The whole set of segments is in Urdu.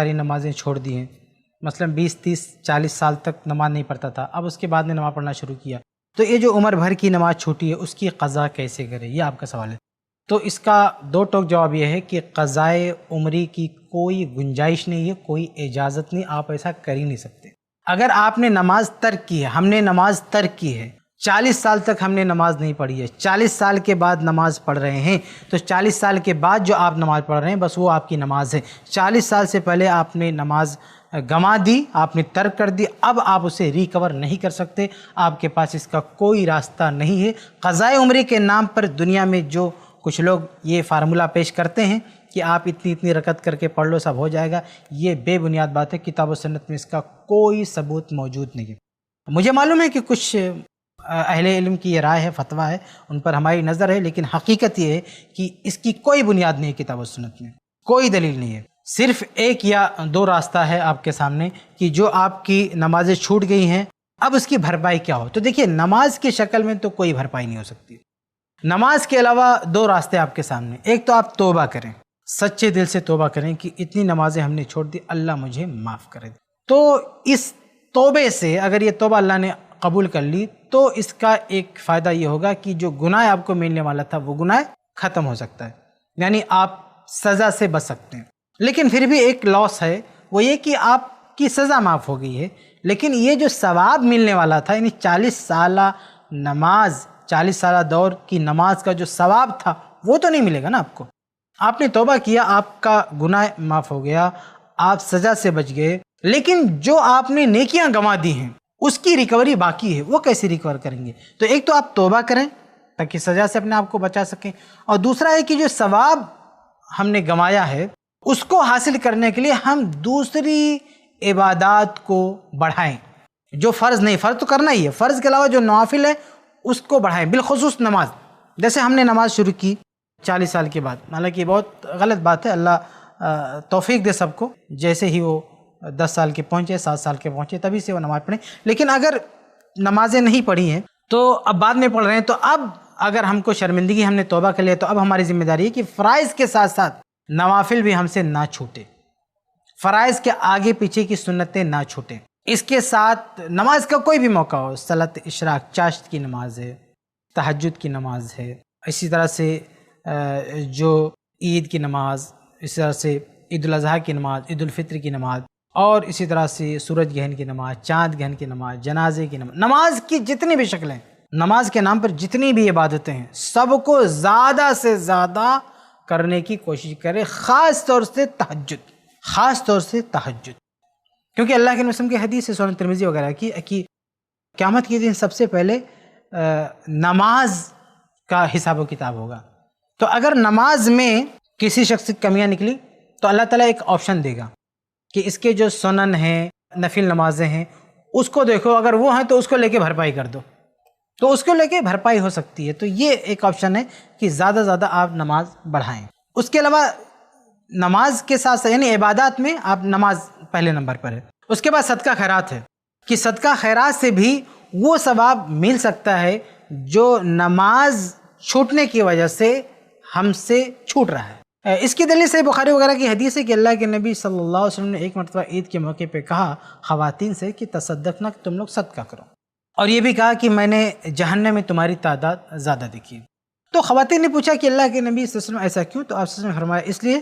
ساری نمازیں چھوڑ دی ہیں، مثلا 20 30 40 سال تک نماز نہیں پڑھتا تھا، اب اس کے بعد نے نماز پڑھنا شروع کیا، تو یہ جو عمر بھر کی نماز چھوٹی ہے اس کی قضا کیسے کرے؟ یہ آپ کا سوال ہے۔ تو اس کا دو ٹوک جواب یہ ہے کہ قضائے عمری کی کوئی گنجائش نہیں ہے، کوئی اجازت نہیں، آپ ایسا کر ہی نہیں سکتے۔ اگر آپ نے نماز ترک کی ہے، ہم نے نماز ترک کی ہے، 40 سال تک ہم نے نماز نہیں پڑھی ہے، 40 سال کے بعد نماز پڑھ رہے ہیں، تو 40 سال کے بعد جو آپ نماز پڑھ رہے ہیں بس وہ آپ کی نماز ہے۔ 40 سال سے پہلے آپ نے نماز گنوا دی، آپ نے ترک کر دی، اب آپ اسے ریکور نہیں کر سکتے، آپ کے پاس اس کا کوئی راستہ نہیں ہے۔ قضائے عمری کے نام پر دنیا میں جو کچھ لوگ یہ فارمولہ پیش کرتے ہیں کہ آپ اتنی رکعت کر کے پڑھ لو سب ہو جائے گا، یہ بے بنیاد بات ہے، کتاب و سنت میں اس کا کوئی ثبوت موجود نہیں ہے۔ مجھے معلوم ہے کہ کچھ اہل علم کی یہ رائے ہے، فتویٰ ہے، ان پر ہماری نظر ہے، لیکن حقیقت یہ ہے کہ اس کی کوئی بنیاد نہیں ہے، کتاب و سنت میں کوئی دلیل نہیں ہے۔ صرف ایک یا دو راستہ ہے آپ کے سامنے کہ جو آپ کی نمازیں چھوٹ گئی ہیں اب اس کی بھرپائی کیا ہو۔ تو دیکھیے، نماز کی شکل میں تو کوئی بھرپائی نہیں ہو سکتی۔ نماز کے علاوہ دو راستے آپ کے سامنے، ایک تو آپ توبہ کریں، سچے دل سے توبہ کریں کہ اتنی نمازیں ہم نے چھوڑ دی، اللہ مجھے معاف کرے۔ تو اس توبے سے اگر یہ توبہ اللہ نے قبول کر لی تو اس کا ایک فائدہ یہ ہوگا کہ جو گناہ آپ کو ملنے والا تھا وہ گناہ ختم ہو سکتا ہے، یعنی آپ سزا سے بچ سکتے ہیں۔ لیکن پھر بھی ایک لاس ہے، وہ یہ کہ آپ کی سزا معاف ہو گئی ہے، لیکن یہ جو ثواب ملنے والا تھا، یعنی 40 سالہ نماز، 40 سالہ دور کی نماز کا جو ثواب تھا وہ تو نہیں ملے گا نا آپ کو۔ آپ نے توبہ کیا، آپ کا گناہ معاف ہو گیا، آپ سزا سے بچ گئے، لیکن جو آپ نے نیکیاں گنوا دی ہیں اس کی ریکوری باقی ہے، وہ کیسے ریکور کریں گے؟ تو ایک تو آپ توبہ کریں تاکہ سزا سے اپنے آپ کو بچا سکیں، اور دوسرا ہے کہ جو ثواب ہم نے گنوایا ہے اس کو حاصل کرنے کے لیے ہم دوسری عبادات کو بڑھائیں، جو فرض نہیں، فرض تو کرنا ہی ہے، فرض کے علاوہ جو نوافل ہے اس کو بڑھائیں، بالخصوص نماز۔ جیسے ہم نے نماز شروع کی 40 سال کے بعد، حالانکہ یہ بہت غلط بات ہے، اللہ توفیق دے سب کو، جیسے ہی وہ 10 سال کے پہنچے، 7 سال کے پہنچے تبھی سے وہ نماز پڑھیں۔ لیکن اگر نمازیں نہیں پڑھی ہیں تو اب بعد میں پڑھ رہے ہیں، تو اب اگر ہم کو شرمندگی، ہم نے توبہ کر لیا، تو اب ہماری ذمہ داری ہے کہ فرائض کے ساتھ ساتھ نوافل بھی ہم سے نہ چھوٹے، فرائض کے آگے پیچھے کی سنتیں نہ چھوٹیں۔ اس کے ساتھ نماز کا کوئی بھی موقع ہو، صلاۃ اشراق، چاشت کی نماز ہے، تہجد کی نماز ہے، اسی طرح سے جو عید کی نماز، اسی طرح سے عید الاضحیٰ کی نماز، عید الفطر کی نماز، اور اسی طرح سے سورج گرہن کی نماز، چاند گرہن کی نماز، جنازے کی نماز، نماز کی جتنی بھی شکلیں، نماز کے نام پر جتنی بھی عبادتیں ہیں، سب کو زیادہ سے زیادہ کرنے کی کوشش کرے، خاص طور سے تہجد، خاص طور سے تہجد، کیونکہ اللہ کے نبی کی حدیث ہے سنن ترمذی وغیرہ کی کہ قیامت کے دن سب سے پہلے نماز کا حساب و کتاب ہوگا۔ تو اگر نماز میں کسی شخص کی کمیاں نکلی تو اللہ تعالیٰ ایک آپشن دے گا کہ اس کے جو سنن ہیں، نفل نمازیں ہیں، اس کو دیکھو، اگر وہ ہیں تو اس کو لے کے بھرپائی کر دو، تو اس کو لے کے بھرپائی ہو سکتی ہے۔ تو یہ ایک آپشن ہے کہ زیادہ زیادہ آپ نماز بڑھائیں۔ اس کے علاوہ نماز کے ساتھ یعنی عبادات میں آپ نماز پہلے نمبر پر ہے۔ اس کے بعد صدقہ خیرات ہے کہ صدقہ خیرات سے بھی وہ ثواب مل سکتا ہے جو نماز چھوٹنے کی وجہ سے ہم سے چھوٹ رہا ہے۔ اس کی دلیل سے بخاری وغیرہ کی حدیث ہے کہ اللہ کے نبی صلی اللہ علیہ وسلم نے ایک مرتبہ عید کے موقع پہ کہا خواتین سے کہ تصدقنا، کہ تم لوگ صدقہ کرو، اور یہ بھی کہا کہ میں نے جہنم میں تمہاری تعداد زیادہ دیکھی۔ تو خواتین نے پوچھا کہ اللہ کے نبی صلی اللہ علیہ وسلم ایسا کیوں؟ تو آپ صلی اللہ علیہ وسلم نے فرمایا اس لیے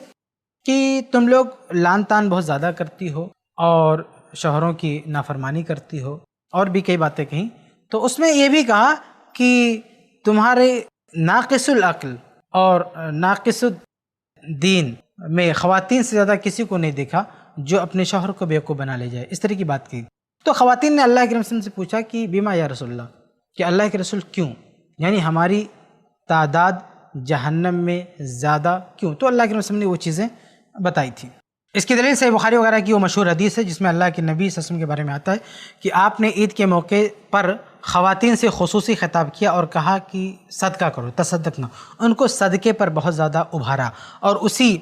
کہ تم لوگ لان تان بہت زیادہ کرتی ہو اور شوہروں کی نافرمانی کرتی ہو، اور بھی کئی باتیں کہیں۔ تو اس میں یہ بھی کہا کہ تمہارے ناقص العقل اور ناقص الدین میں خواتین سے زیادہ کسی کو نہیں دیکھا جو اپنے شوہر کو بیوقوف بنا لے جائے، اس طرح کی بات کی۔ تو خواتین نے اللہ کے رسول سے پوچھا کہ بیما یا رسول اللہ، کہ اللہ کے رسول کیوں، یعنی ہماری تعداد جہنم میں زیادہ کیوں؟ تو اللہ کے رسول نے وہ چیزیں بتائی تھیں۔ اس کی دلیل سے بخاری وغیرہ کی وہ مشہور حدیث ہے جس میں اللہ کے نبی صلی اللہ علیہ وسلم کے بارے میں آتا ہے کہ آپ نے عید کے موقع پر خواتین سے خصوصی خطاب کیا اور کہا کہ صدقہ کرو، تصدقنا، ان کو صدقے پر بہت زیادہ ابھارا، اور اسی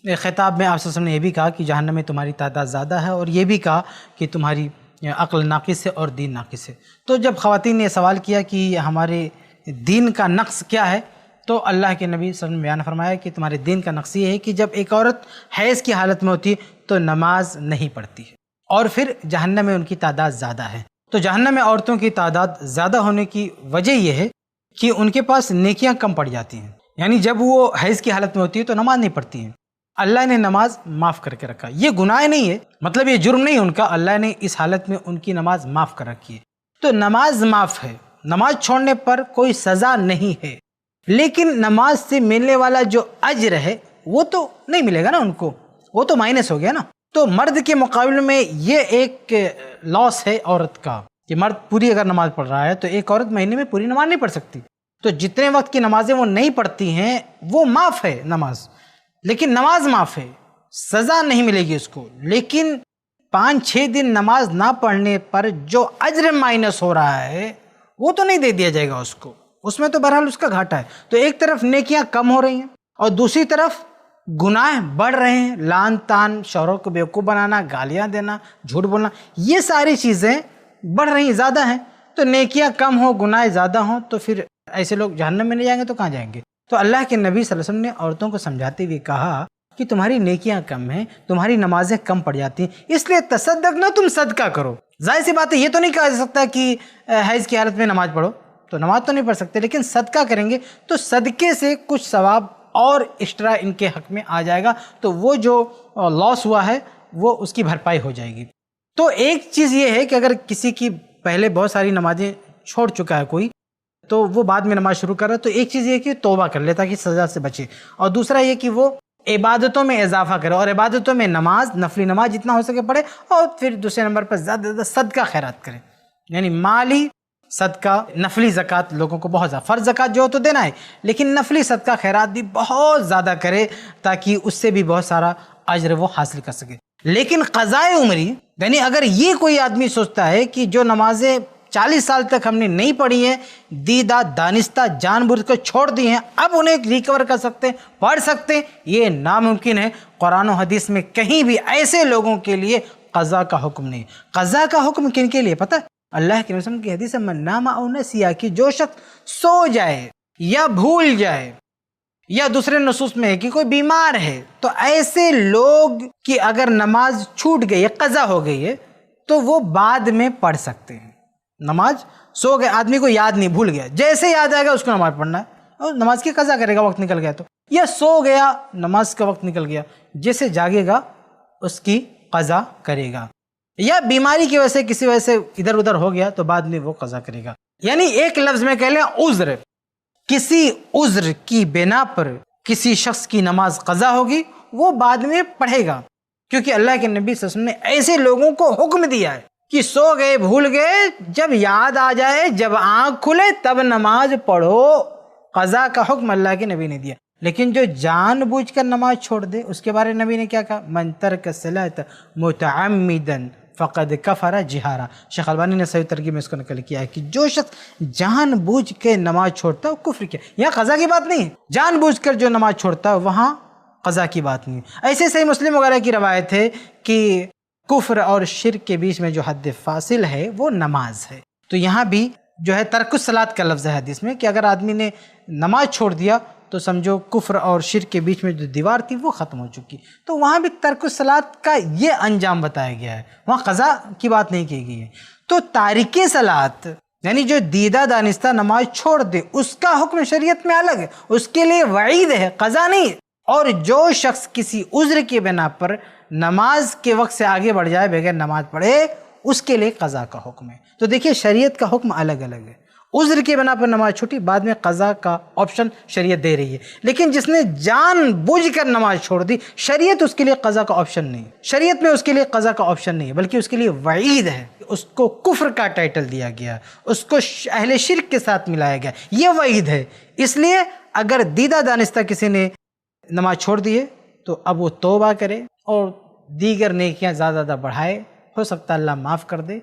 خطاب میں آپ صلی اللہ علیہ وسلم نے یہ بھی کہا کہ جہنم میں تمہاری تعداد زیادہ ہے، اور یہ بھی کہا کہ تمہاری عقل ناقص ہے اور دین ناقص ہے۔ تو جب خواتین نے سوال کیا کہ ہمارے دین کا نقص کیا ہے، تو اللہ کے نبی صلی اللہ علیہ وسلم نے بیان فرمایا کہ تمہارے دین کا نقص یہ ہے کہ جب ایک عورت حیض کی حالت میں ہوتی ہے تو نماز نہیں پڑھتی ہے، اور پھر جہنم میں ان کی تعداد زیادہ ہے۔ تو جہنم میں عورتوں کی تعداد زیادہ ہونے کی وجہ یہ ہے کہ ان کے پاس نیکیاں کم پڑ جاتی ہیں، یعنی جب وہ حیض کی حالت میں ہوتی ہے تو نماز نہیں پڑھتی ہیں۔ اللہ نے نماز معاف کر کے رکھا، یہ گناہ نہیں ہے، مطلب یہ جرم نہیں ان کا، اللہ نے اس حالت میں ان کی نماز معاف کر رکھی ہے۔ تو نماز معاف ہے، نماز چھوڑنے پر کوئی سزا نہیں ہے، لیکن نماز سے ملنے والا جو اجر ہے وہ تو نہیں ملے گا نا ان کو، وہ تو مائنس ہو گیا نا۔ تو مرد کے مقابلے میں یہ ایک لاس ہے عورت کا کہ مرد پوری اگر نماز پڑھ رہا ہے تو ایک عورت مہینے میں پوری نماز نہیں پڑھ سکتی۔ تو جتنے وقت کی نمازیں وہ نہیں پڑھتی ہیں وہ معاف ہے نماز، لیکن نماز معاف ہے، سزا نہیں ملے گی اس کو، لیکن 5-6 دن نماز نہ پڑھنے پر جو اجر مائنس ہو رہا ہے وہ تو نہیں دے دیا جائے گا اس کو، اس میں تو بہرحال اس کا گھاٹا ہے۔ تو ایک طرف نیکیاں کم ہو رہی ہیں اور دوسری طرف گناہ بڑھ رہے ہیں، لعن طعن، شوہروں کو بیوقوف بنانا، گالیاں دینا، جھوٹ بولنا، یہ ساری چیزیں بڑھ رہی ہیں، زیادہ ہیں۔ تو نیکیاں کم ہوں، گناہ زیادہ ہوں، تو پھر ایسے لوگ جہنم میں نہیں جائیں گے تو کہاں جائیں گے؟ تو اللہ کے نبی صلی اللہ علیہ وسلم نے عورتوں کو سمجھاتے ہوئے کہا کہ تمہاری نیکیاں کم ہیں، تمہاری نمازیں کم پڑ جاتی ہیں، اس لیے تصدق نہ، تم صدقہ کرو۔ ظاہر سی بات ہے، یہ تو نہیں کہا جا سکتا کہ حیض کی حالت میں نماز پڑھو، تو نماز تو نہیں پڑھ سکتے، لیکن صدقہ کریں گے تو صدقے سے کچھ ثواب اور ایکسٹرا ان کے حق میں آ جائے گا، تو وہ جو لاس ہوا ہے وہ اس کی بھرپائی ہو جائے گی۔ تو ایک چیز یہ ہے کہ اگر کسی کی پہلے بہت ساری نمازیں چھوڑ چکا ہے کوئی، تو وہ بعد میں نماز شروع کر رہا ہے، تو ایک چیز یہ کہ توبہ کر لے تاکہ سزا سے بچے، اور دوسرا یہ کہ وہ عبادتوں میں اضافہ کرے، اور عبادتوں میں نماز، نفلی نماز جتنا ہو سکے پڑھے، اور پھر دوسرے نمبر پر زیادہ زیادہ صدقہ خیرات کرے، یعنی مالی صدقہ، نفلی زکوٰۃ لوگوں کو بہت زیادہ، فرض زکوٰۃ جو ہو تو دینا ہے، لیکن نفلی صدقہ خیرات بھی بہت زیادہ کرے تاکہ اس سے بھی بہت سارا اجر وہ حاصل کر سکے۔ لیکن قضاء عمری، یعنی اگر یہ کوئی آدمی سوچتا ہے کہ جو نمازیں 40 سال تک ہم نے نہیں پڑھی ہیں، دیدہ دانستہ جان بوجھ کر چھوڑ دی ہیں، اب انہیں ریکور کر سکتے ہیں، پڑھ سکتے ہیں، یہ ناممکن ہے۔ قرآن و حدیث میں کہیں بھی ایسے لوگوں کے لیے قضاء کا حکم نہیں۔ قضاء کا حکم کن کے لیے پتہ ہے؟ اللہ کے رسول کی حدیث ہے، من نام او نسیا، کہ جو شخص سو جائے یا بھول جائے، یا دوسرے نصوص میں ہے کہ کوئی بیمار ہے، تو ایسے لوگ کی اگر نماز چھوٹ گئی ہے، قضا ہو گئی ہے، تو وہ بعد میں پڑھ سکتے ہیں۔ نماز سو گئے، آدمی کو یاد نہیں، بھول گیا، جیسے یاد آئے گا اس کو نماز پڑھنا ہے، اور نماز کی قضا کرے گا وقت نکل گیا تو، یا سو گیا نماز کا وقت نکل گیا، جیسے جاگے گا اس کی قضا کرے گا، یا بیماری کی وجہ سے کسی وجہ سے ادھر ادھر ہو گیا تو بعد میں وہ قضا کرے گا۔ یعنی ایک لفظ میں کہہ لیں عذر، کسی عذر کی بنا پر کسی شخص کی نماز قضا ہوگی، وہ بعد میں پڑھے گا، کیونکہ اللہ کے نبی صلی اللہ علیہ وسلم نے ایسے لوگوں کو حکم دیا ہے کہ سو گئے، بھول گئے، جب یاد آ جائے، جب آنکھ کھلے تب نماز پڑھو۔ قضا کا حکم اللہ کے نبی نے دیا، لیکن جو جان بوجھ کر نماز چھوڑ دے اس کے بارے میں نبی نے کیا کہا؟ من ترک الصلاۃ متعمدا فقد کفر جہارا۔ شیخ البانی نے صحیح ترجمے میں اس کو نقل کیا ہے کہ جو شخص جان بوجھ کے نماز چھوڑتا ہے وہ کفر کیا۔ یہاں قضا کی بات نہیں ہے، جان بوجھ کر جو نماز چھوڑتا ہے وہاں قضا کی بات نہیں ہے۔ ایسے صحیح مسلم وغیرہ کی روایت ہے کہ کفر اور شرک کے بیچ میں جو حد فاصل ہے وہ نماز ہے۔ تو یہاں بھی جو ہے ترک الصلاۃ کا لفظ ہے حدیث میں کہ اگر آدمی نے نماز چھوڑ دیا تو سمجھو کفر اور شرک کے بیچ میں جو دیوار تھی وہ ختم ہو چکی۔ تو وہاں بھی ترک الصلاۃ کا یہ انجام بتایا گیا ہے، وہاں قضا کی بات نہیں کی گئی ہے۔ تو تارک صلاۃ یعنی جو دیدہ دانستہ نماز چھوڑ دے اس کا حکم شریعت میں الگ ہے، اس کے لیے وعید ہے، قضا نہیں ہے۔ اور جو شخص کسی عذر کی بنا پر نماز کے وقت سے آگے بڑھ جائے، بغیر نماز پڑھے، اس کے لیے قضا کا حکم ہے۔ تو دیکھیے شریعت کا حکم الگ الگ ہے۔ عذر کی بنا پر نماز چھوٹی، بعد میں قضا کا آپشن شریعت دے رہی ہے، لیکن جس نے جان بوجھ کر نماز چھوڑ دی، شریعت اس کے لیے قضا کا آپشن نہیں، شریعت میں اس کے لیے قضا کا آپشن نہیں ہے، بلکہ اس کے لیے وعید ہے، اس کو کفر کا ٹائٹل دیا گیا، اس کو اہل شرک کے ساتھ ملایا گیا، یہ وعید ہے۔ اس لیے اگر دیدہ دانستہ کسی نے نماز چھوڑ دیے تو اب وہ توبہ کرے اور دیگر نیکیاں زیادہ زیادہ بڑھائے، ہو سکتا ہے اللہ معاف کر دے